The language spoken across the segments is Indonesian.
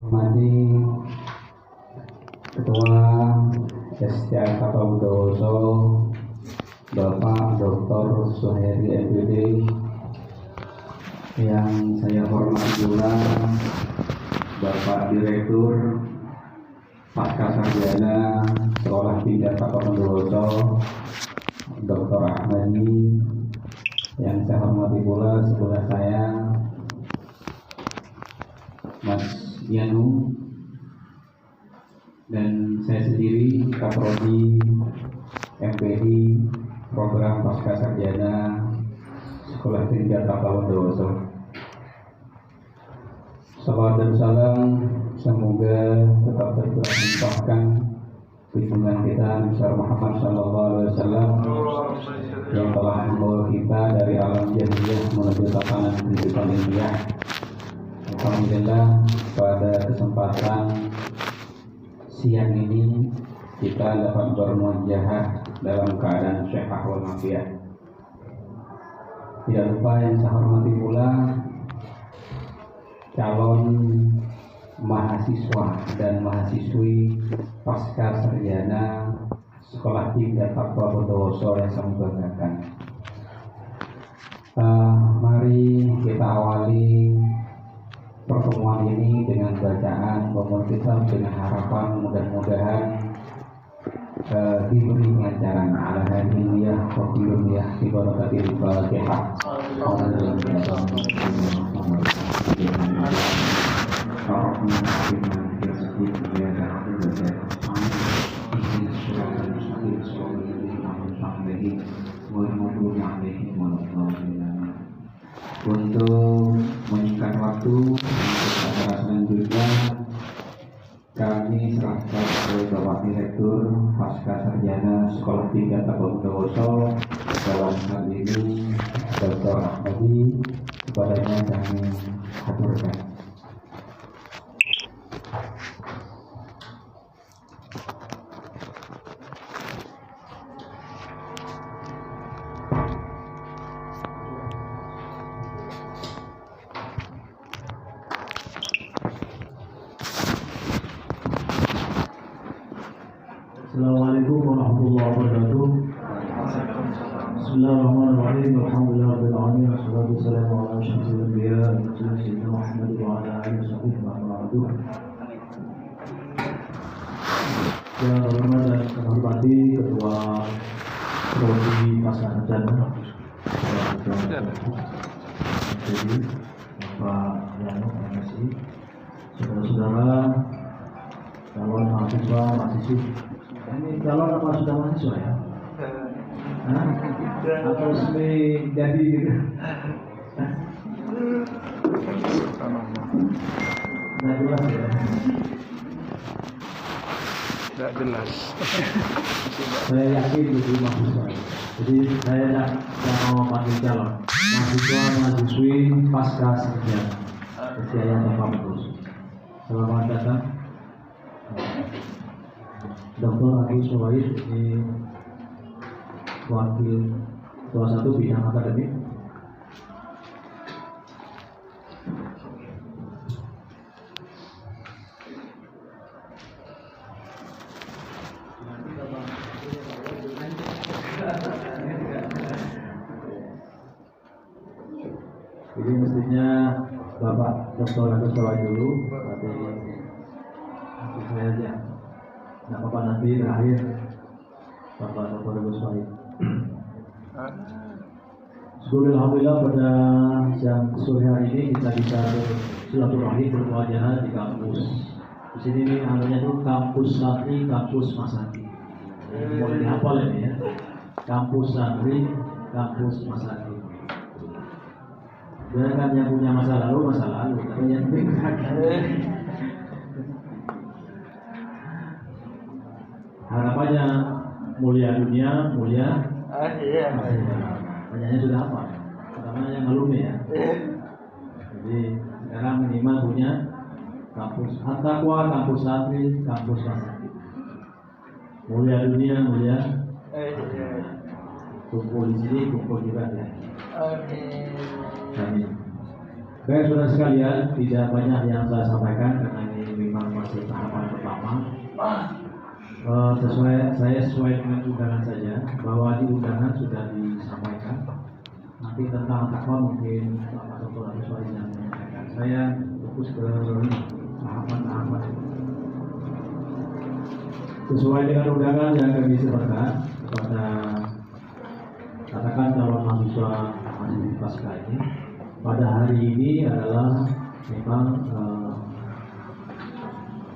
Mati Ketua STIK Kabudoso Bapak Dr. Suheri MPD, yang saya hormati pula Bapak Direktur Pascasarjana Sekolah Tingkat Kabudoso Dr. Ahmadi, yang saya hormati pula sebelah saya Mas Yanu, dan saya sendiri Kaprodi MPD Program Pascasarjana Sekolah Tingkat Kabudoso. Salawat dan salam semoga tetap tercurahkan junjungan kita Nabi Muhammad SAW yang telah membawa kita dari alam jahiliyah menuju tatanan kehidupan ilmiah. Alhamdulillah, pada kesempatan siang ini kita dapat bermujahadah dalam keadaan sehat walafiat. Tidak lupa yang saya hormati pula calon mahasiswa dan mahasiswi Pascasarjana Sekolah Tingkat Kabudoso yang saya banggakan. Mari kita awali pertemuan ini dengan bacaan Bacaan Kitab dengan harapan mudah-mudahan diberi kelancaran ala hadiniyah wa qulubiyah bi barakatil Fatihah. Untuk menyingkat waktu untuk acara selanjutnya, kami serahkan ke Bapak Direktur Pascasarjana Sekolah Tingkat Kabudoso dalam hal ini Dr. Ahmadi. Kepadanya kami aturkan. Assalamualaikum warahmatullahi wabarakatuh. Bismillahirrahmanirrahim. Alhamdulillahirabbil alamin. Wassalatu wassalamu ala asyrofil anbiya wal mursalin sayyidina Muhammad wa ala alihi washabbihi wa ba'du. Yang terhormat dan terhormati Ketua Prodi Pascasarjana jadi Bapak Yanu, terima kasih. Saudara-saudara calon mahasiswa, mahasiswi. Ini calon apa sudah mahasiswa ya? Atau resmi jadi gitu? Nggak jelas ya? Nggak jelas. Saya yakin itu mahasiswa. Jadi saya tidak mau panggil calon mahasiswa, mahasiswi Pascasarjana STIK Kabudoso. Selamat datang Dr. Agus Suhair, ini wakil ketua 1 bidang akademik. Jadi mestinya Bapak Dr. Agus Suhair dulu, tapi saya aja. Nggak apa-apa, nanti terakhir Bapak Dr. Agus Suhair. Alhamdulillah pada siang sore hari ini kita bisa silaturahmi bermuajah di kampus. Di sini nih namanya itu kampus santri, kampus Masaki. Boleh dihafal ini ya. Kampus santri, kampus Masaki. Jangan yang punya masa lalu, tapi yang harapannya mulia dunia, mulia akhirat. Banyaknya sudah apa? Pertama yang alumni ya. Jadi sekarang minimal punya kampus At-Taqwa, kampus santri, kampus Masaki. Mulia dunia, mulia kumpul di sini, kumpul di ya. Amin. Baik saudara sekalian, tidak banyak yang saya sampaikan karena ini sesuai dengan undangan saja, bahwa di undangan sudah disampaikan. Nanti tentang apa mungkin Pak Dr. Agus Wali yang menyampaikan. Saya fokus ke tahapan-tahapan sesuai dengan undangan yang kami sebarkan kepada katakan calon mahasiswa pasca ini. Pada hari ini adalah memang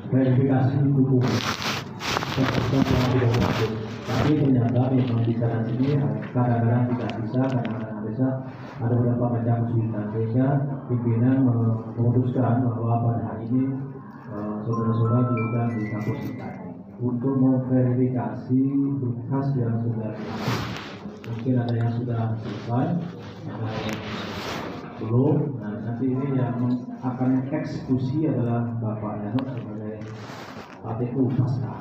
verifikasi hukum. Tapi ternyata memang di sana sini kadang-kadang tidak bisa, kadang-kadang bisa, ada beberapa macam kesulitan, sehingga pimpinan memutuskan bahwa pada hari ini saudara-saudara diundang di kampus kita untuk memverifikasi berkas yang sudah dilakukan. Mungkin ada yang sudah selesai, ada yang belum. Nah, nanti ini yang akan eksekusi adalah Bapak Yanok sebagai ATU pasca.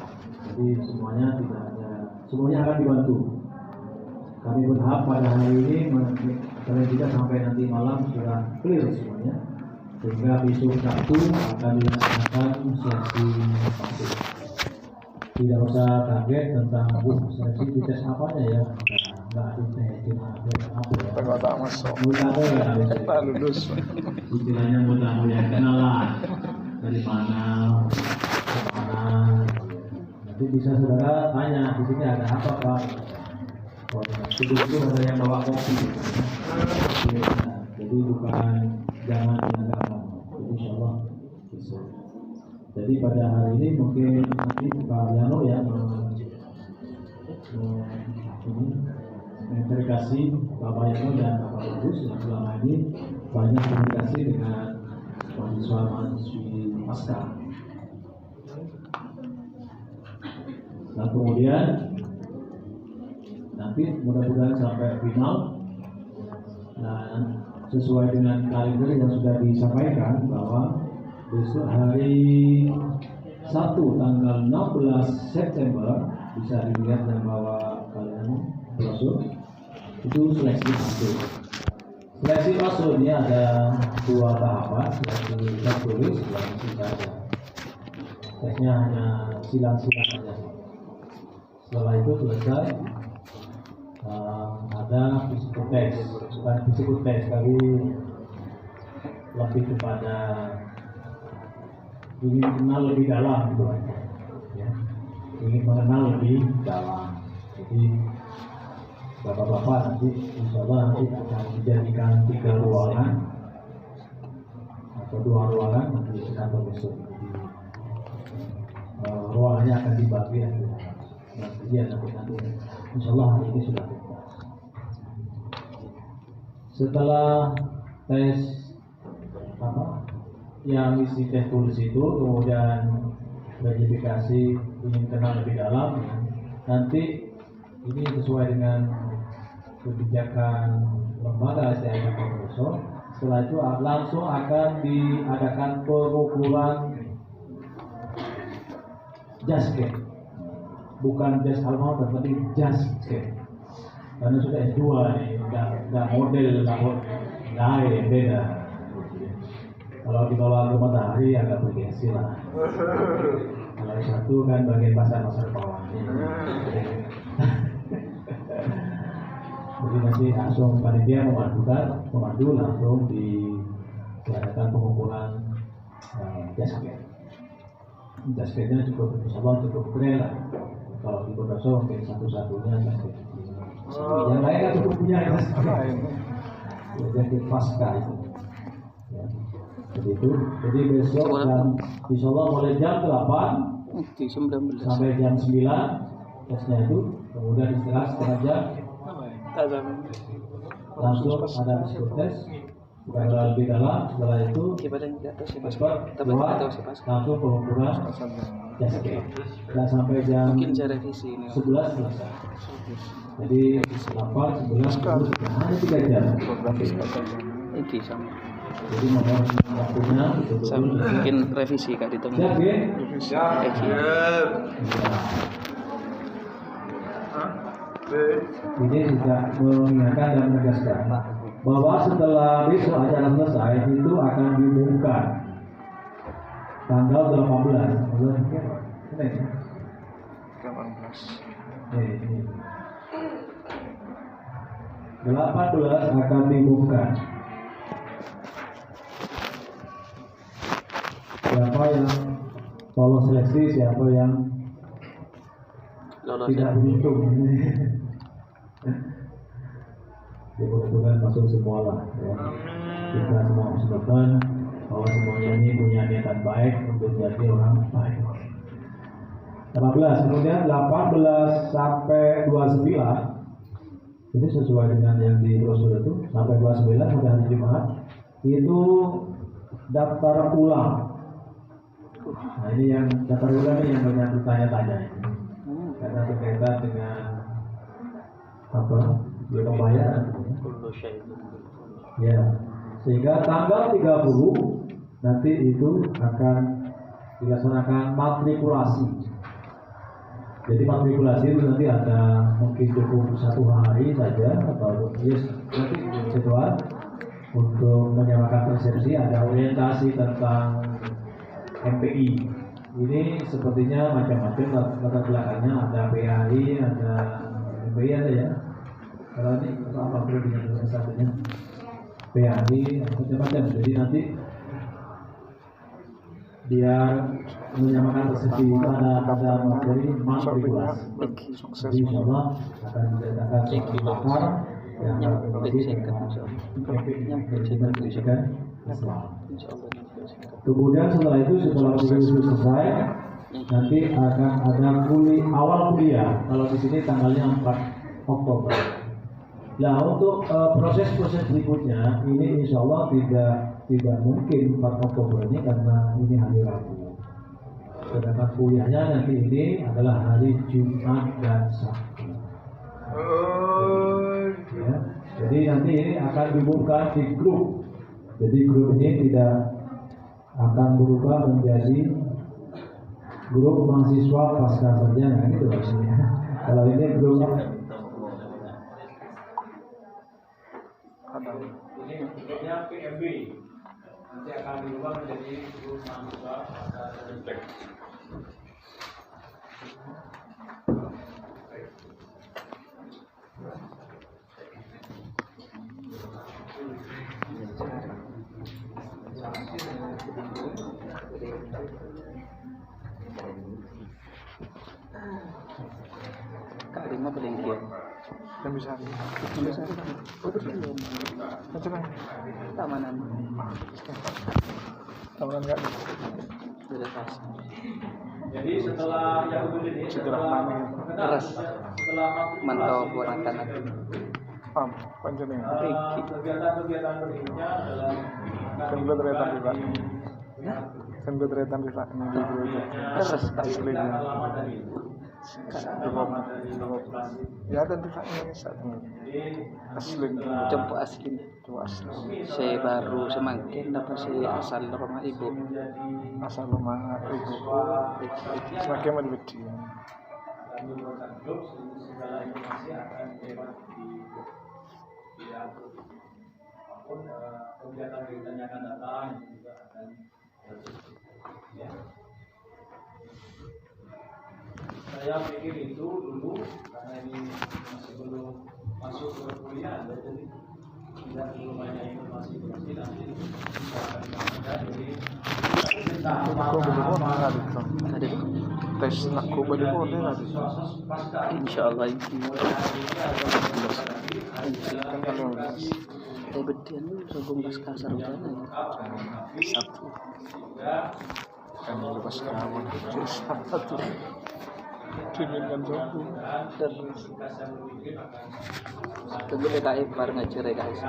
Jadi semuanya tidak ada, semuanya akan dibantu. Kami berharap pada hari ini kalian tidak sampai nanti malam sudah clear semuanya, sehingga besok Sabtu akan dilaksanakan seleksi vaksin. Tidak usah kaget tentang seleksi di tes apanya ya, nggak ada tes apa ya. Tak masuk. Mutare ya, Tak lulus. istilahnya mutare ya, kenalan dari mana, kemana. Nanti bisa saudara tanya di sini ada apa Pak? Itu ada yang bawa kopi. Jadi bukan jangan dianggap. Jadi insyaallah bisa. Jadi pada hari ini mungkin nanti Pak Yano ya verifikasi Bapak Yano dan Bapak Agus yang selama ini banyak komunikasi dengan mahasiswa-mahasiswi pasca. Nah kemudian nanti mudah-mudahan sampai final. Nah sesuai dengan kalender yang sudah disampaikan bahwa besok hari Sabtu tanggal 16 September bisa dilihat dan bawa kalian brosur itu seleksi masuk. Seleksi masuk ini ada dua tahapan, seleksi tertulis dan saja. Tesnya hanya silang-silang saja. Setelah itu selesai ada psikotes, bukan psikotes tapi lebih kepada ingin kenal lebih dalam gitu aja, ya. Ingin mengenal lebih dalam. Jadi bapak-bapak nanti insya Allah nanti akan dijadikan 3 ruangan atau 2 ruangan nanti di kantor besok. Ruangannya akan dibagi nanti. Kemudian nanti insya Allah hari ini sudah tuntas. Setelah tes yang isi tes tulis itu, kemudian verifikasi ingin kenal lebih dalam, nanti ini sesuai dengan kebijakan lembaga SDM Profesor. Setelah itu langsung akan diadakan pengukuran JASCAP, bukan jas alma tapi JASCAP, karena sudah S2 nih, nggak model, nggak beda. Kalau dibawa ke matahari agak bergengsi lah. Kalau satu kan bagian pasar bawah. Jadi nanti langsung panitia memandu langsung diadakan pengumpulan JASCAP. JASCAP-nya cukup, insyaallah cukup keren lah. Kalau di Kota Solo mungkin satu-satunya JASCAP. Yang lain kan cukup punya JASCAP pasca itu. Ya. Begitu. Jadi besok insyaallah mulai jam 8 sampai jam 9 tesnya itu, kemudian istirahat setengah jam. Langsung ada psikotes, bukan lebih dalam. Setelah itu langsung pengukuran JASCAP. Dan sampai jam 11 selesai. Jadi 8, 11, 12, hanya 3 jam. Jadi mohon waktunya mungkin revisi Kak ditemu. Siap. Ini juga mengingatkan dan menegaskan bahwa setelah besok acara selesai itu akan diumumkan tanggal 18 Ini. 18. Ini. 18 akan diumumkan. Siapa yang lolos seleksi, siapa yang Lolos tidak ya. beruntung. Ya, mudah-mudahan masuk semua lah ya. Kita semua muslimin bahwa semuanya ini punya niatan baik untuk jadi orang baik. 18, kemudian 18 sampai 29 ini sesuai dengan yang di brosur itu, sampai 29 sampai hari Jumat itu daftar ulang. Nah ini yang daftar ulang ini yang banyak bertanya-tanya karena berkaitan dengan apa? Biaya pembayaran. Ya, sehingga tanggal 30 nanti itu akan dilaksanakan matrikulasi. Jadi matrikulasi itu nanti ada mungkin cukup 1 hari saja atau nanti jadwal untuk menyamakan persepsi, ada orientasi tentang MPI. Ini sepertinya macam-macam latar belakangnya, ada PAI, ada MPI ada ya. Kalau ini apa perlu dijelaskan satunya? PAI macam-macam. Jadi nanti biar menyamakan persepsi itu ada materi matrikulasi. Jadi insyaallah akan diadakan suatu bakar yang kemudian setelah itu setelah itu selesai nanti akan ada awal kuliah. Kalau di sini tanggalnya 4 Oktober. Nah untuk proses-proses berikutnya ini insya Allah tidak mungkin 4 Oktober ini karena ini hari Rabu. Sedangkan kuliahnya nanti ini adalah hari Jumat dan Sabtu. Ya, jadi nanti ini akan dibuka di grup. Jadi grup ini tidak akan berubah menjadi grup mahasiswa pasca sarjana gitu maksudnya. Kalau ini grup ini grupnya PMB nanti akan diubah menjadi grup mahasiswa pasca sarjana. Kak Rima paling dia. Yang bisa. Macam mana? Tamanan. Tamanan enggak? Sudah pas. Jadi setelah yang ini setelah Mantau buat anak. Paham, panjenengan. kegiatan-kegiatan berikutnya adalah Kan gue teretan di Pak. Kan gue teretan di Pak. Ini dulu aja. Terus Aslinya. Ya dan di Pak ini saat ini. Aslinya. coba asli. Coba asli. Saya baru semakin dapat saya asal rumah ibu. Asal rumah ibu. Semakin menjadi. segala informasi akan dapat diatur apapun kegiatan-kegiatan yang akan datang yang juga akan ya. Saya pikir itu dulu karena ini masih belum masuk ke kuliah jadi tidak perlu banyak informasi nanti bisa akan jadi Ada Tes nak ko ba dito din natin. insyaallah ini. Kan kalau Bedian lu sebelum pas kasar udah Sabtu. kan lepas kawan satu. Dimin kan satu. Terus tunggu PKI bareng aja guys.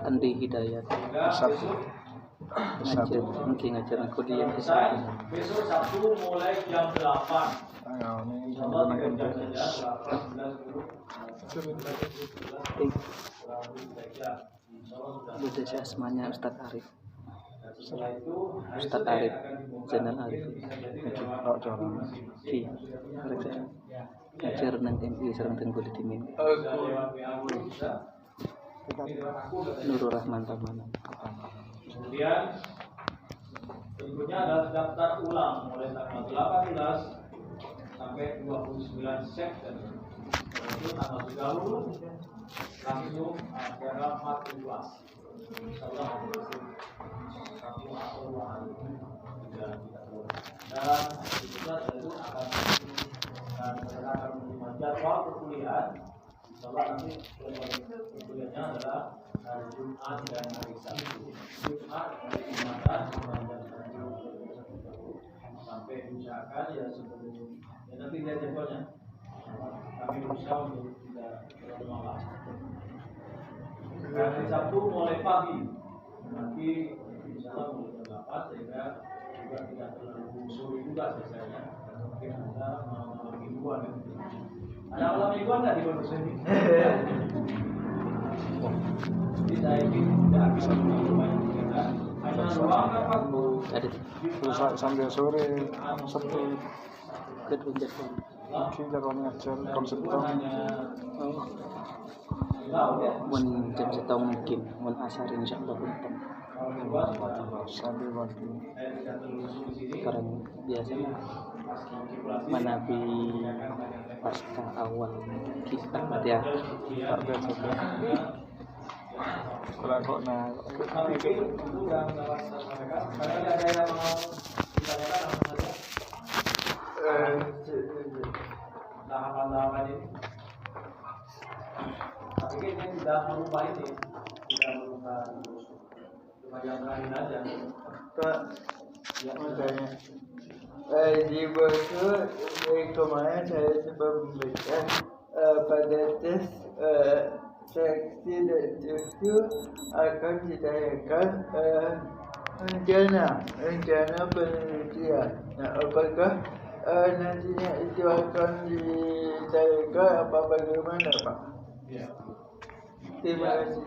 Andi Hidayat Satu. ngajar mungkin ngajar aku dia kesana. Besok Sabtu mulai jam 8. Ayo ini jangan nak Udah saya asmanya Ustadz Arif. Setelah itu Ustadz Arif, Zainal Arif. kalau jalan. Ki, ngajar nang MI sareng teng kulit dimin. Nurul Rahman Tamana. kemudian Berikutnya adalah daftar ulang mulai tanggal 18 sampai 29 September. Itu tanggal 30 langsung dalam matrikulasi. Insyaallah satu atau 2 hari tidak boleh. Dan itu akan menerima jadwal perkuliahan. Insyaallah nanti perkuliahannya adalah hari Jumat dan hari Sabtu. Jumat hari Jumatan sampai diusahakan ya sebelum ya nanti lihat jadwalnya. Kami berusaha untuk tidak terlalu malam. Hari Sabtu mulai pagi, nanti insyaallah mulai jam 8 sehingga juga tidak terlalu sore juga selesainya. Mungkin ada malam mingguan. Ada malam mingguan nggak di Pondok ini? Jadi saya ini tidak bisa banyak kegiatan. Hanya ruang kan Ada Terus sampai sore Sabtu kedua jadwal. mungkin jadwal ngajar konsep Mun jam setengah mungkin, mun asar insyaallah punten. sampai waktu Karena biasanya menabi pasca awal kita ya. ada satu kalau kok nah tahapan-tahapan ini. Tapi ini tidak merubah ini, tidak merubah cuma yang terakhir aja. Pak, makanya di buku dari kemarin saya sempat memberikan pada tes seleksi dan itu akan ditayangkan rencana penelitian. Nah, apakah nantinya itu akan ditayangkan apa bagaimana Pak? Ya. Terima kasih.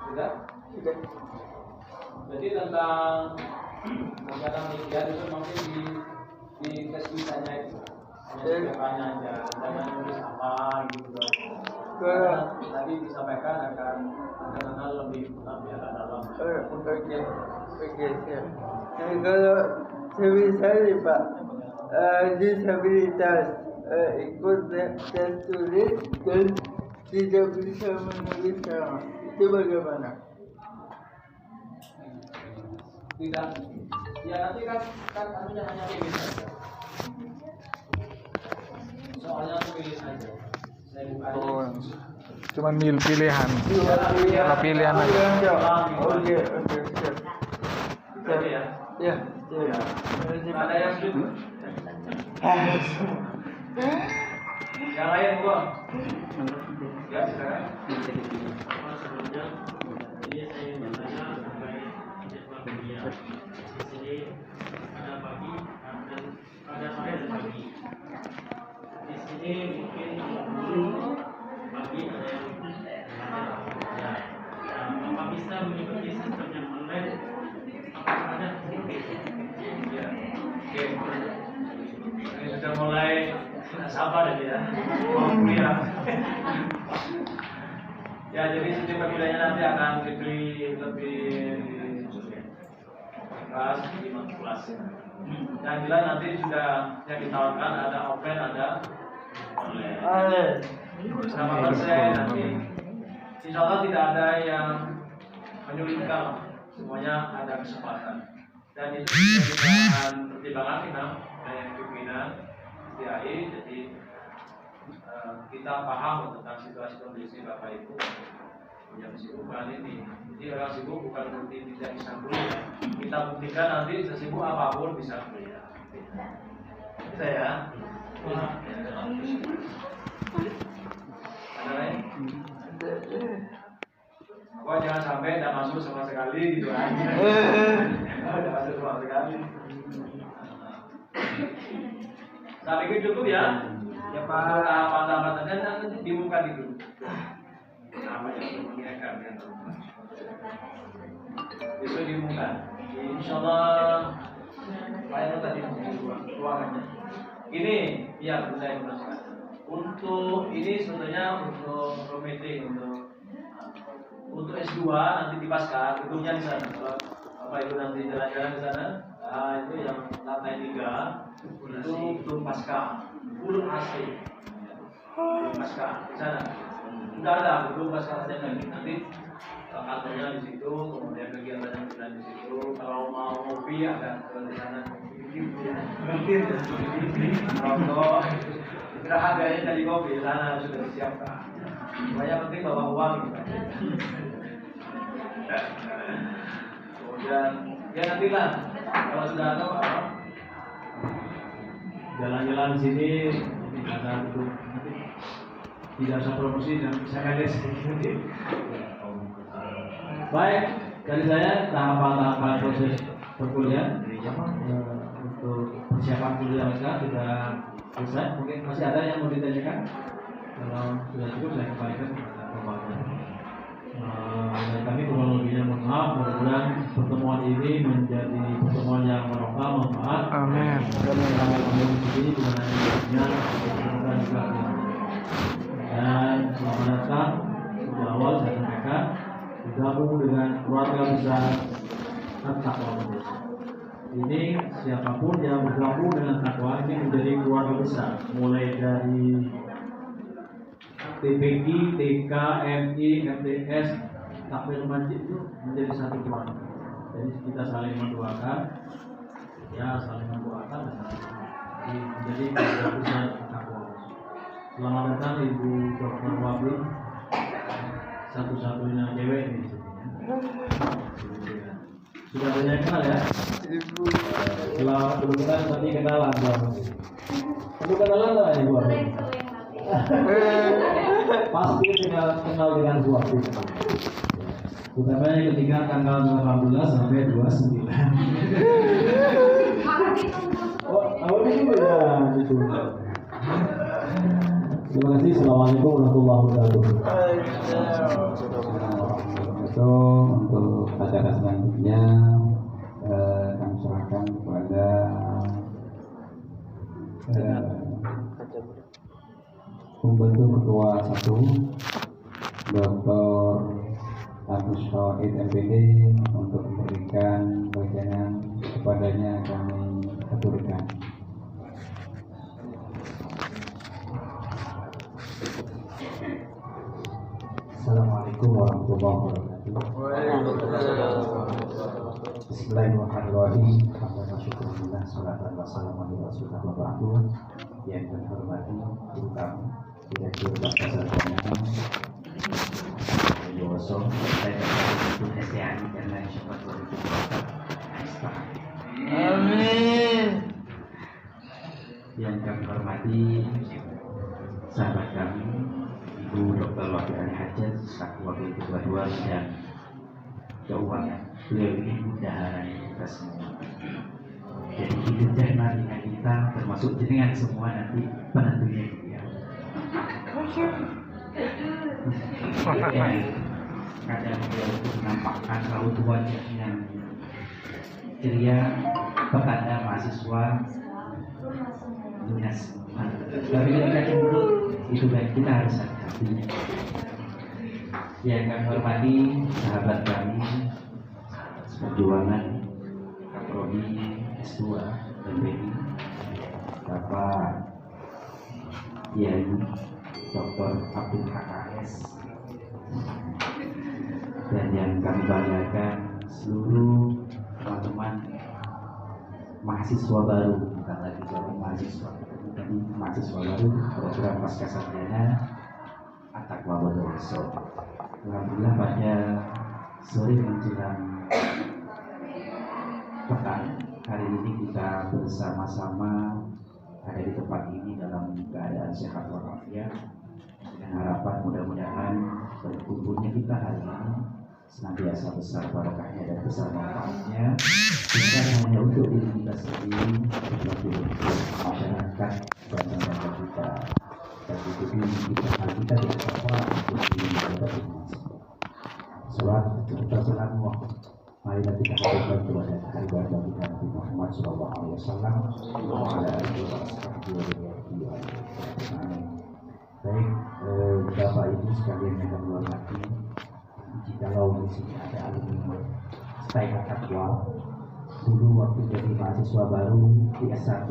Sudah? Sudah. Jadi tentang rencana penelitian itu mungkin di tes bisanya itu hanya tanya aja, jangan nulis apa gitu. Kalau Tadi disampaikan akan lebih agak dalam. oke, siap. Nah, kalau semisal Pak, disabilitas ikut tes tulis dan tidak bisa menulis sama, itu bagaimana? Tidak, ya nanti kan anunya hanya pilih saja. Soalnya pilih saja. Saya bukan. cuman pilihan kalau pilihan aja Oke, siap. Jadi ya. Ya, siap. Ada yang setuju? Yang lain gua. Ya silakan. Sebelumnya, ini saya ingin bertanya mengenai jadwal kuliah. Di sini ada pagi dan ada sore dan pagi. Di sini mungkin dulu pagi ada yang ya. Apa bisa mengikuti sistem yang online? Apakah ada? Ya. Oke. Ini sudah mulai tidak sabar ya. Mau kuliah. Ya, jadi sistem pemilihannya nanti akan lebih keras di matrikulasi. Yang jelas nanti sudah yang ditawarkan ada offline, ada online. Sama persen nanti. Insya Allah tidak ada yang menyulitkan, semuanya ada kesempatan. Dan itu dijadikan pertimbangan kita oleh pimpinan SDAI. Jadi kita paham tentang situasi kondisi Bapak Ibu yang kesibukan ini. Jadi orang sibuk bukan berarti tidak bisa kuliah. Kita buktikan nanti sesibuk apapun bisa kuliah. Bisa ya? Ada lain? Wah, jangan sampai tidak masuk sama sekali gitu aja. Tidak masuk sama sekali. Saya pikir cukup ya. Ya Pak, tahapan-tahapan nanti dibuka dulu. Apa yang mengingatkan ya. Besok diumumkan. Insyaallah. Pak Eno tadi ruangannya. Ini ya saya jelaskan. Untuk ini sebetulnya untuk meeting untuk S2 nanti di pasca gedungnya di sana. Kalau Bapak Ibu nanti jalan-jalan ke sana. Nah, itu yang lantai 3 itu gedung pasca full AC. Gedung pasca di sana. Sudah ada gedung pasca saja nanti kantornya di situ, kemudian kegiatan yang di situ. Kalau mau ngopi ada di sana. Mungkin rokok. Kira harganya dari kopi di sana sudah disiapkan. Pokoknya penting bawa uang gitu. Kemudian ya nantilah kalau sudah ada apa jalan-jalan di sini ada itu nanti tidak usah promosi dan saya kades. Baik, dari saya tahapan proses perkuliahan untuk persiapan kuliah mereka sudah selesai. Mungkin masih ada yang mau ditanyakan. Kalau sudah cukup saya kembalikan kepada pembahasan. Dan kami kurang lebihnya mohon maaf. Mudah-mudahan pertemuan ini menjadi pertemuan yang barokah, manfaat. Amin. Kami sendiri bukan hanya semoga juga dan selamat datang. Sejak awal saya sampaikan bergabung dengan keluarga besar Takwa Manusia. Ini siapapun yang bergabung dengan Takwa ini menjadi keluarga besar, mulai dari TPI, TK, MI, MTS, Takmir Masjid itu menjadi satu keluarga. Jadi kita saling mendoakan, saling mendoakan dan saling menjadi keluarga besar Takwa. Selamat datang Ibu Dr. Wabi, satu-satunya cewek di sini. Sudah banyak kenal ya? Kalau belum kenal nanti kenalan dong. Kamu kenalan nggak Ibu? Pasti kenal dengan Bu Wabi. Utamanya ketika tanggal 18 sampai 29. Oh ini ya itu. Terima kasih. Assalamualaikum warahmatullahi wabarakatuh. Itu untuk acara selanjutnya kami serahkan kepada pembantu ketua 1 Dr. Agus Fawaid MPD untuk memberikan bagian kepadanya kami aturkan. Assalamualaikum warahmatullahi wabarakatuh. Bismillahirrahmanirrahim. Alhamdulillah, salatu wassalamu ala Rasulillah wa ba'du. Yang terhormati guru kami, Direktur Pasar Sarjana Yoso, saya Direktur STAI dan lain sebagainya. Amin. Yang kami hormati sahabat kami Ibu Dr. Wabi Al-Hajjaj selaku Wakil Ketua 2 Bidang Keuangan. Beliau ini bendahara kita semua. Jadi hidup dan matinya kita termasuk jenengan semua nanti penentunya dia. Kadang beliau itu menampakkan raut wajah yang ceria kepada mahasiswa lunas. Tapi ketika cemberut itu kan kita harus hati-hati. Yang kami hormati sahabat kami seperjuangan Kaprodi S2 dan BI Bapak Kiai Dr. Abdul HKS, dan yang kami banggakan seluruh teman-teman mahasiswa baru, bukan lagi calon mahasiswa, tapi mahasiswa baru program pasca sarjana At-Taqwa Manusia. Alhamdulillah pada sore menjelang petang hari ini kita bersama-sama ada di tempat ini dalam keadaan sehat walafiat, dengan harapan mudah-mudahan berkumpulnya kita hari ini senantiasa besar barokahnya dan besar manfaatnya, bukan hanya untuk diri kita sendiri, tetapi untuk masyarakat dan negara kita. Dan itu kita tidak apa untuk diri kita sendiri. Kita selalu marilah kita hadirkan kepada hari bahagia kita Nabi Muhammad SAW. Baik, Bapak Ibu sekalian yang kami hormati, jikalau di sini ada alumni stay aktual. Dulu waktu jadi mahasiswa baru di S1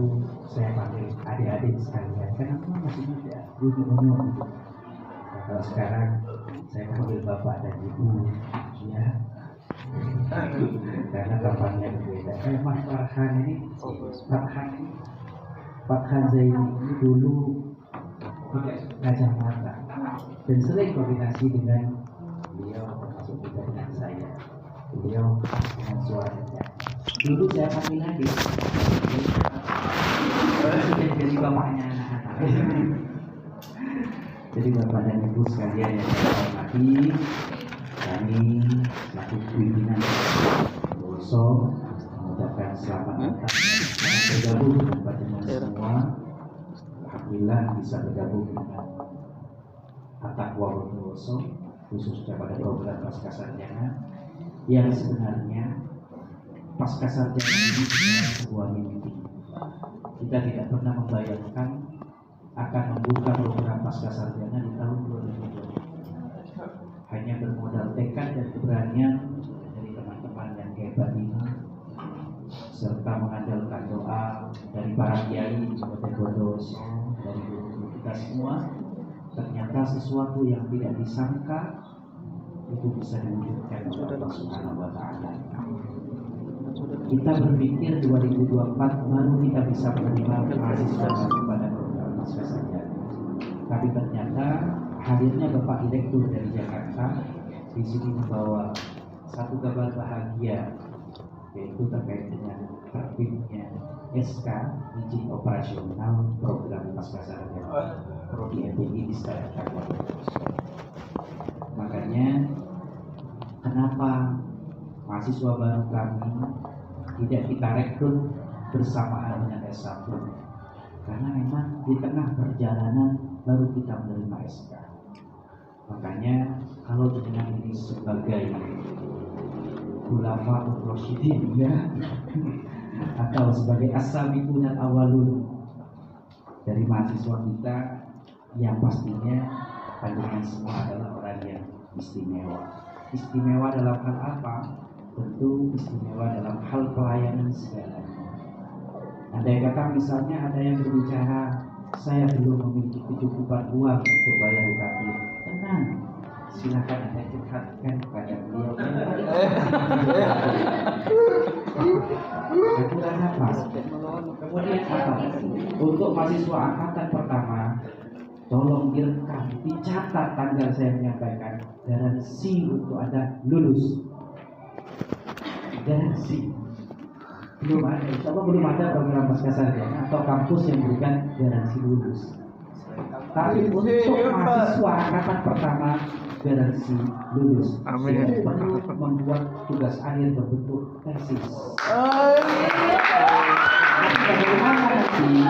saya panggil adik-adik sekalian karena masih muda, unyu-unyu. Nah, kalau sekarang saya panggil bapak dan ibu, ya. Karena tampangnya berbeda. Mas Farhan ini, Farhan Zaini ini dulu pakai kacamata dan sering koordinasi dengan beliau, termasuk juga dengan saya. Beliau dengan suaranya. Dulu saya panggil lagi, sudah jadi bapaknya anak-anak. Jadi bapak dan ibu sekalian yang saya hormati, kami selaku pimpinan Bondowoso mengucapkan selamat datang bergabung dengan teman semua. Alhamdulillah bisa bergabung dengan At-Taqwa Bondowoso, khususnya pada program Pasca Sarjana yang sebenarnya Pasca Sarjana ini adalah sebuah mimpi. Kita tidak pernah membayangkan akan membuka program Pasca Sarjana di tahun 2020. Hanya bermodal tekad dan keberanian dari teman-teman yang hebat ini, serta mengandalkan doa dari para kiai di Kabupaten Bondowoso, dari guru kita semua. Ternyata sesuatu yang tidak disangka itu bisa diwujudkan oleh Allah Subhanahu wa Ta'ala. Kita berpikir 2024 baru kita bisa menerima mahasiswa pada program Pasca Sarjana. Tapi ternyata hadirnya Bapak Direktur dari Jakarta di sini membawa satu kabar bahagia, yaitu terkait dengan terbitnya SK izin operasional program Pasca Sarjana Prodi MPI di Stadion Kabupaten. Makanya kenapa mahasiswa baru kami tidak kita rekrut bersamaan dengan S1? Karena memang di tengah perjalanan baru kita menerima SK. Makanya kalau dengan ini sebagai ulama Rasyidin, ya, atau sebagai as-sabiqun al-awwalun dari mahasiswa kita, yang pastinya pandangan semua adalah orang yang istimewa. Istimewa dalam hal apa? Tentu istimewa dalam hal pelayanan segalanya. Andai kata misalnya ada yang berbicara, saya belum memiliki kecukupan uang untuk bayar UKT. Tenang, silakan Anda curhatkan kepada beliau. Kemudian apa? Kemudian apa? Untuk mahasiswa angkatan pertama, tolong direkam, dicatat tanggal saya menyampaikan. Garansi untuk Anda lulus. Garansi. Belum ada, insya Allah belum ada program Pasca Sarjana atau kampus yang memberikan garansi lulus. Tapi untuk mahasiswa angkatan pertama, garansi lulus. Tidak perlu membuat tugas akhir berbentuk tesis. Bagaimana nanti?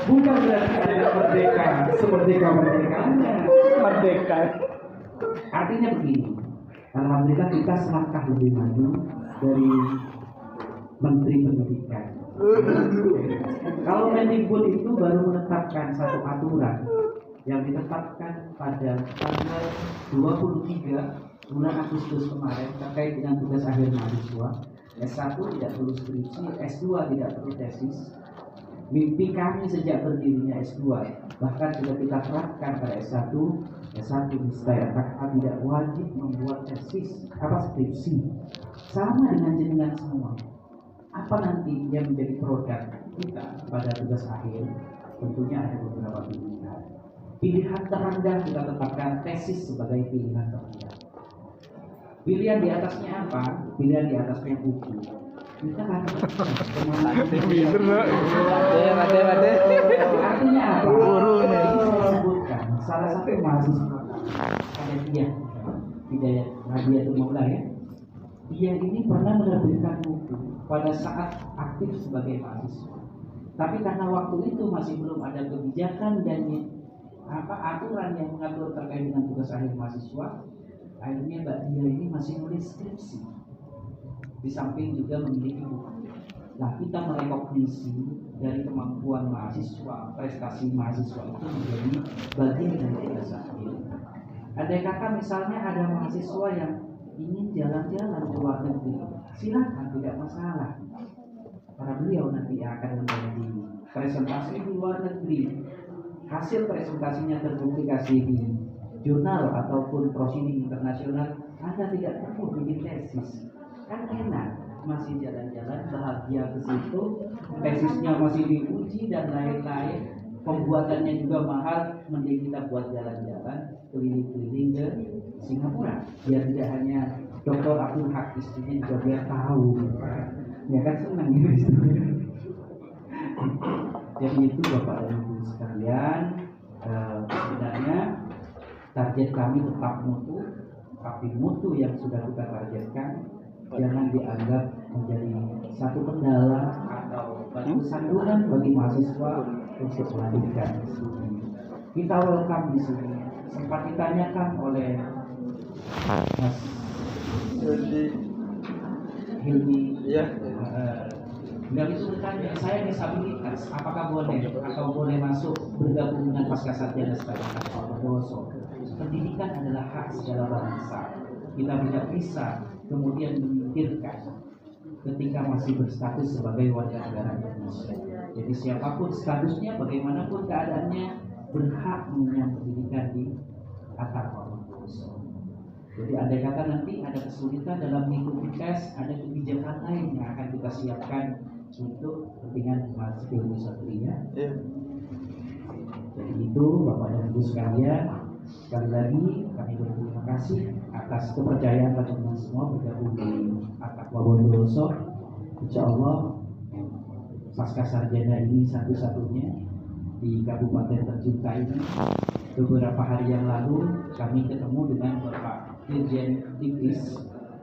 Bukan berarti ada merdeka semerdeka-merdekanya. Merdeka. Artinya begini, alhamdulillah kita selangkah lebih maju dari Menteri Pendidikan. Kalau Mendikbud itu baru menetapkan satu aturan yang ditetapkan pada tanggal 23 bulan Agustus kemarin terkait dengan tugas akhir mahasiswa. S1 tidak perlu skripsi, S2 tidak perlu tesis. Mimpi kami sejak berdirinya S2 bahkan sudah kita terapkan pada S1 Niscaya tidak wajib membuat tesis apa skripsi, sama dengan jenengan semua. Apa nanti yang menjadi produk kita pada tugas akhir? Tentunya ada beberapa pilihan. Pilihan terendah kita tetapkan tesis sebagai pilihan terendah. Pilihan di atasnya apa? Pilihan di atasnya buku. Kita kan artinya apa? Saya sebutkan salah satu mahasiswa ada dia Nadia Tumaulah, ya. Dia ini pernah menerbitkan buku pada saat aktif sebagai mahasiswa. Tapi karena waktu itu masih belum ada kebijakan dan aturan yang mengatur terkait dengan tugas akhir mahasiswa, akhirnya Mbak Dia ini masih nulis skripsi. Di samping juga memiliki buku. Nah, kita merekognisi dari kemampuan mahasiswa, prestasi mahasiswa itu menjadi bagian dari kita sendiri. Andai kata misalnya ada mahasiswa yang ingin jalan-jalan ke luar negeri, silakan, tidak masalah. Para beliau nanti akan menjadi presentasi di luar negeri. Hasil presentasinya terpublikasi di jurnal ataupun proceeding internasional, Anda tidak perlu bikin tesis. Kan enak, masih jalan-jalan, bahagia ke situ, tesisnya masih diuji dan lain-lain. Pembuatannya juga mahal, mending kita buat jalan-jalan keliling-keliling ke Singapura. Biar tidak hanya Dr. Abdul Haq, istrinya juga biar tahu. Ya kan senang gitu. Jadi itu Bapak dan Ibu sekalian, sebenarnya target kami tetap mutu, tapi mutu yang sudah kita targetkan jangan dianggap menjadi satu kendala atau batu sandungan bagi mahasiswa untuk melanjutkan studi. Kita welcome di sini. Sempat ditanyakan oleh Mas Hilmi, dari sudut pandang saya disabilitas, apakah boleh atau boleh masuk bergabung dengan Pascasarjana sebagai mahasiswa berdoso? Pendidikan adalah hak segala bangsa. Kita tidak bisa kemudian memikirkan ketika masih berstatus sebagai warga negara Indonesia. Jadi siapapun statusnya, bagaimanapun keadaannya, berhak mengenyam pendidikan di atap berdoso. Jadi andai kata nanti ada kesulitan dalam mengikuti tes, ada kebijakan lain yang akan kita siapkan untuk kepentingan mahasiswa Satria. Jadi itu Bapak dan Ibu sekalian, sekali lagi kami berterima kasih atas kepercayaan teman-teman semua bergabung di Atap Bondowoso. Insya Allah Pascasarjana ini satu-satunya di kabupaten tercinta ini. Beberapa hari yang lalu kami ketemu dengan Bapak Dirjen Dikis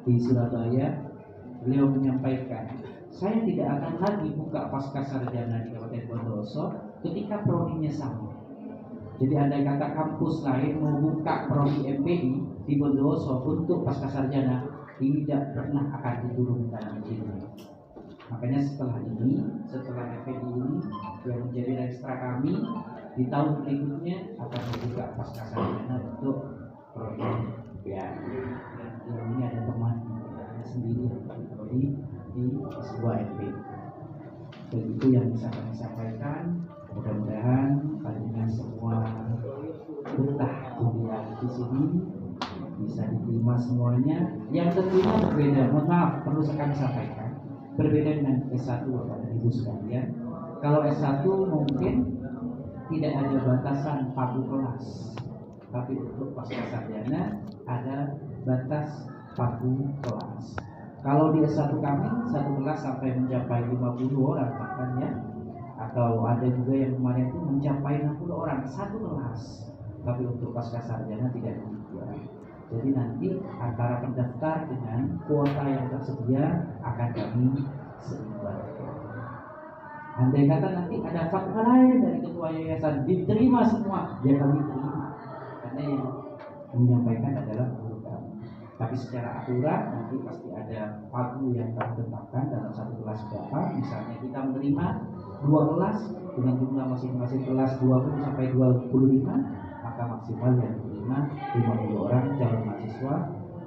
di Surabaya. Beliau menyampaikan, saya tidak akan lagi buka Pascasarjana di Kabupaten Bondowoso ketika prodinya sama. Jadi andai kata kampus lain mau buka prodi MPI di Bondowoso untuk Pascasarjana, tidak pernah akan diturunkan izinnya. Makanya setelah FPI ini yang menjadi registra kami, di tahun berikutnya akan membuka Pascasarjana untuk prodi ya. Yang ini ada teman, ada sendiri prodi di sebuah FPI. Begitu yang bisa kami sampaikan. Mudah-mudahan kalian semua betah kuliah di sini, bisa diterima semuanya. Yang tentunya berbeda, mohon maaf perlu kami sampaikan, berbeda dengan S1 Bapak dan Ibu sekalian. Kalau S1 mungkin tidak ada batasan pagu kelas, tapi untuk Pascasarjana ada batas pagu kelas. Kalau di S1 kami satu kelas sampai mencapai 50 orang bahkan ya, atau ada juga yang kemarin itu mencapai 60 orang satu kelas. Tapi untuk Pascasarjana tidak demikian. Jadi nanti antara pendaftar dengan kuota yang tersedia akan kami seimbangkan. Andai kata nanti ada fatwa lain dari ketua yayasan diterima semua, ya kami terima. Karena yang menyampaikan adalah guru kami. Tapi secara aturan nanti pasti ada pagu yang kami tetapkan dalam satu kelas berapa. Misalnya kita menerima 2 kelas dengan jumlah masing-masing kelas 20 sampai 25, maka maksimal yang diterima 50 orang calon mahasiswa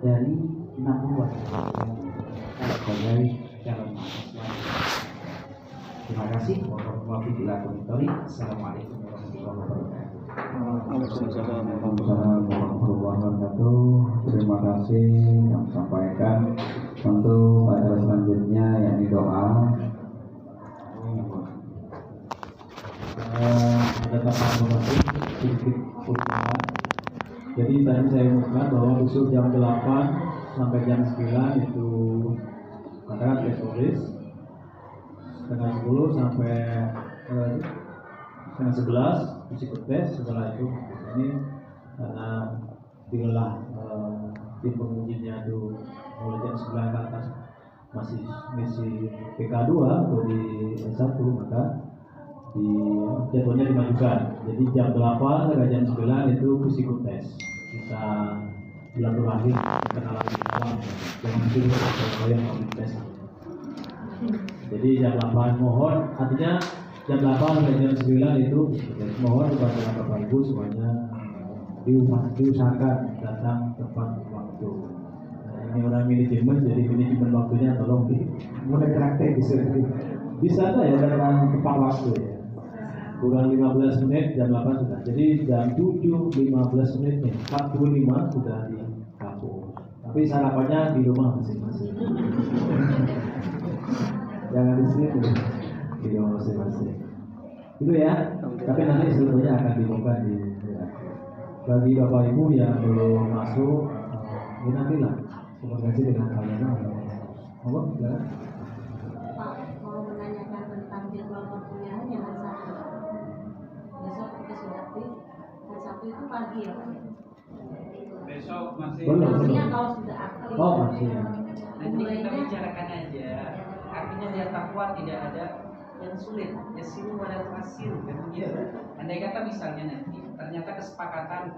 dari 60 sebagai calon mahasiswa. Terima kasih. Assalamualaikum warahmatullahi wabarakatuh. Waalaikumsalam warahmatullahi wabarakatuh. Terima kasih yang sampaikan. Tentu pada selanjutnya yakni doa. Ada tambahan sedikit usulan. Jadi tadi saya umumkan bahwa besok jam 8 sampai jam 9 itu katakan tes tulis, setengah 10 sampai setengah 11 psikotes. Setelah itu ini karena bila tim pengujinya itu mulai jam 9 ke atas masih misi PK2 atau di S1, maka di jadwalnya dimajukan. Jadi jam 8 sampai jam 9 itu psikotes. Kita silaturahim kenalan awal, jangan dulu yang mau tes. Jadi jam 8 mohon, artinya jam 8 sampai jam 9 itu mohon kepada Bapak Ibu semuanya diusahakan datang tepat waktu. Nah, ini orang manajemen, jadi manajemen waktunya tolong mulai praktek bisa ada ya datang tepat waktu ya. Kurang 15 menit jam 8 sudah. Jadi jam 7.15 menit nih, 45 sudah di kampus. Tapi sarapannya di rumah masing-masing. Jangan di sini tuh, di rumah masing-masing. Itu ya. Tapi nanti sebetulnya akan dibuka di bagi Bapak Ibu yang belum masuk, ya nantilah komunikasi dengan kalian. Mohon ya. Pak, mau menanyakan tentang jadwal perkuliahan yang hari Sabtu. Besok kita sudah fix. Hari Sabtu itu pagi ya, Pak? Besok masih. Maksudnya kalau sudah aktif. Oh, masih. Nanti kita bicarakan aja. Artinya dia takwa tidak ada yang sulit. Yasiru wala tu'assir. Andai kata misalnya nanti ternyata kesepakatan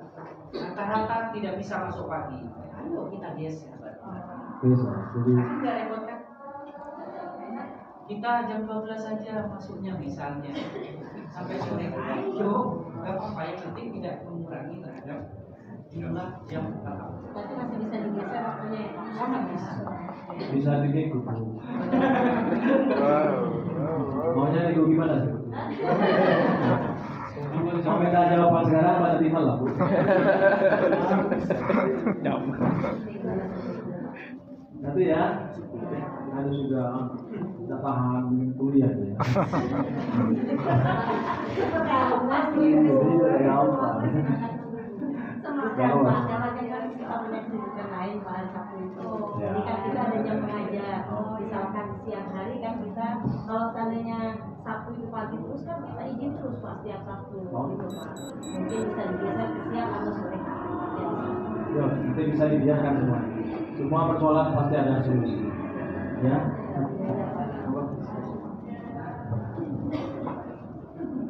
rata-rata tidak bisa masuk pagi. Ayo kita geser. Bisa. Jadi Enggak repot kan? Kita jam 12 saja masuknya misalnya sampai sore. Ayo, nggak apa-apa, yang penting tidak mengurangi terhadap jumlah jam tetap. Tapi masih bisa digeser waktunya ya, Pak? Sangat bisa. bisa diikut. Wow. Maunya nego gimana sih? Sampai tak jawaban sekarang pada timal lah Bu. Nanti ya, ada sudah paham kuliah ya. Jadi sudah gampang. Semangat Pak, kan soal menyaksikan lain Pak Sabtu itu. Jadi kan kita ada jam pengajar. Misalkan siang hari kan kita, kalau seandainya Sabtu itu pagi terus kan kita izin terus Pak setiap Sabtu gitu Pak. Mungkin bisa digeser ke siang atau sore hari. Ya, nanti bisa dibiarkan semua. Semua persoalan pasti ada solusi. Ya.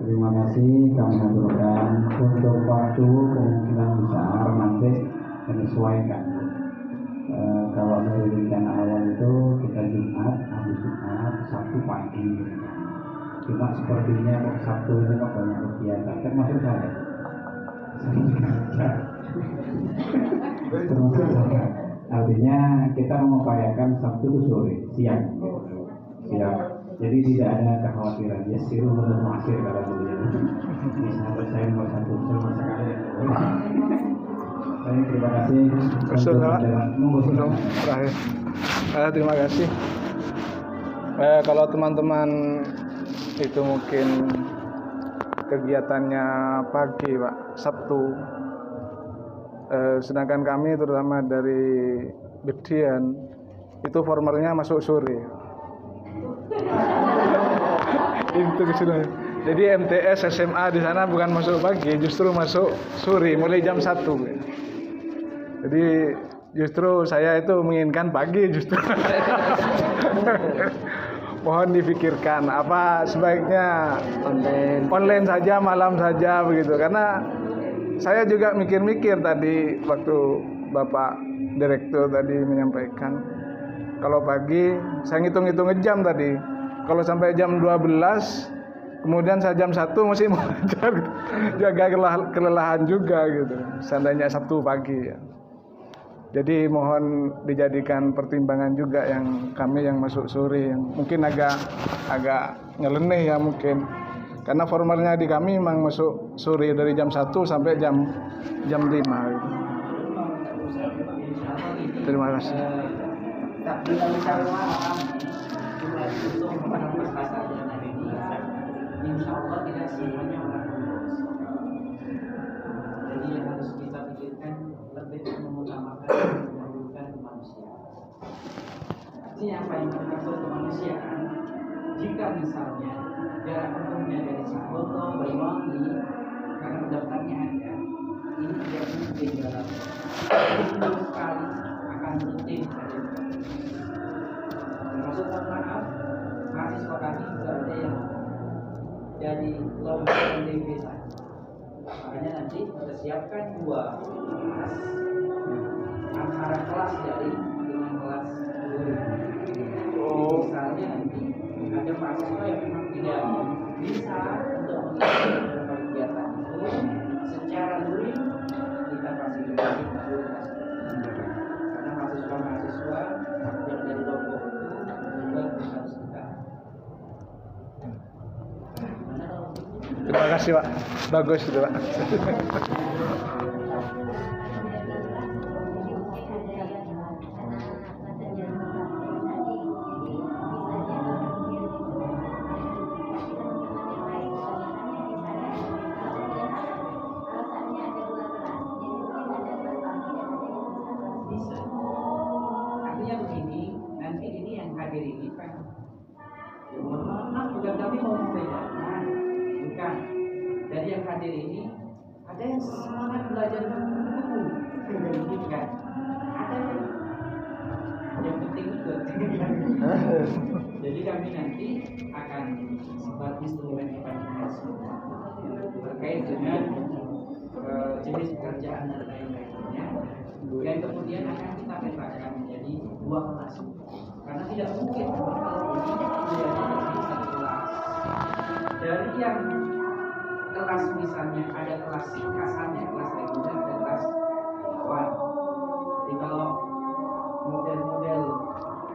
Terima kasih kami aturkan untuk waktu kemungkinan besar nanti menyesuaikan. Kalau dari rencana awal itu kita Jumat, habis Jumat, Sabtu pagi. Cuma sepertinya Sabtu ini kok banyak kegiatan, termasuk saya. Termasuk saya. Artinya kita mengupayakan Sabtu itu sore, siang. Siang. Jadi tidak ada kekhawatiran. Ya siru menurut akhir kalau beliau. Ini sahabat saya nomor satu sama sekali. Baik, terima kasih. Terakhir. Terima kasih. Kalau teman-teman itu mungkin kegiatannya pagi Pak, Sabtu. Sedangkan kami terutama dari Bedian itu formalnya masuk sore. Itu kesulitan. Jadi MTS SMA di sana bukan masuk pagi, justru masuk sore mulai jam 1. Jadi justru saya itu menginginkan pagi justru. Mohon dipikirkan apa sebaiknya online saja, malam saja begitu. Karena saya juga mikir-mikir tadi waktu Bapak Direktur tadi menyampaikan kalau pagi saya ngitung-ngitung jam tadi. Kalau sampai jam 12 kemudian saya jam 1 mesti mengajar gitu. Jaga kelelahan juga gitu. Seandainya Sabtu pagi ya. Jadi mohon dijadikan pertimbangan juga yang kami yang masuk sore yang mungkin agak nyeleneh ya mungkin. Karena formalnya di kami memang masuk sore dari jam 1 sampai jam 5 gitu. Terima kasih. Tapi kalau misalnya untuk menambah pasar dan ini, insya Allah tidak semuanya orang lulus. Jadi yang harus kita pikirkan lebih mengutamakan mendahulukan kemanusiaan. Artinya apa yang dimaksud kemanusiaan? Jika misalnya jarak tempuhnya dari Ciboto, Banyuwangi, karena daftarnya ada, ini tidak mungkin dalam minggu sekali akan rutin saja. Termasuk maaf, mahasiswa kami juga ada yang jadi kelompok MDB saja. Makanya nanti kita siapkan 2 kelas antara kelas daring dengan kelas luring. Misalnya nanti mahasiswa yang memang tidak bisa untuk mengikuti beberapa kegiatan itu secara luring kita fasilitasi melalui kelas karena mahasiswa yang dari lombok itu juga harus kita. Terima kasih Pak, bagus itu Pak. Artinya begini, nanti ini yang hadir ini Pak, bukan kami mau membedakan, bukan. Dari yang hadir ini ada yang semangat belajar buku, kan? Ada yang penting ikut. Jadi kami nanti akan sebar instrumen evaluasi terkait dengan jenis pekerjaan dan lain-lainnya, yang kemudian akan kita petakan menjadi 2 kelas. Karena tidak mungkin kalau ini tidak menjadi 1 kelas. Dari yang kelas misalnya ada kelas kasarnya, kelas reguler, ada kelas kawan. Jadi kalau model-model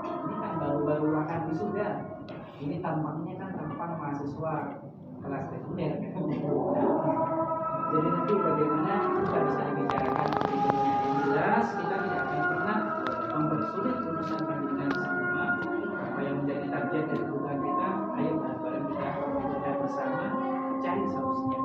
ini kan baru-baru akan wisuda, ini tampangnya kan tampang mahasiswa kelas reguler. Jadi nanti bagaimana kita bisa dibicarakan yang jelas, kita tidak akan pernah mempersulit urusan pendidikan semua. Apa yang menjadi target dan kebutuhan kita, ayo bareng kita bekerja bersama cari solusinya.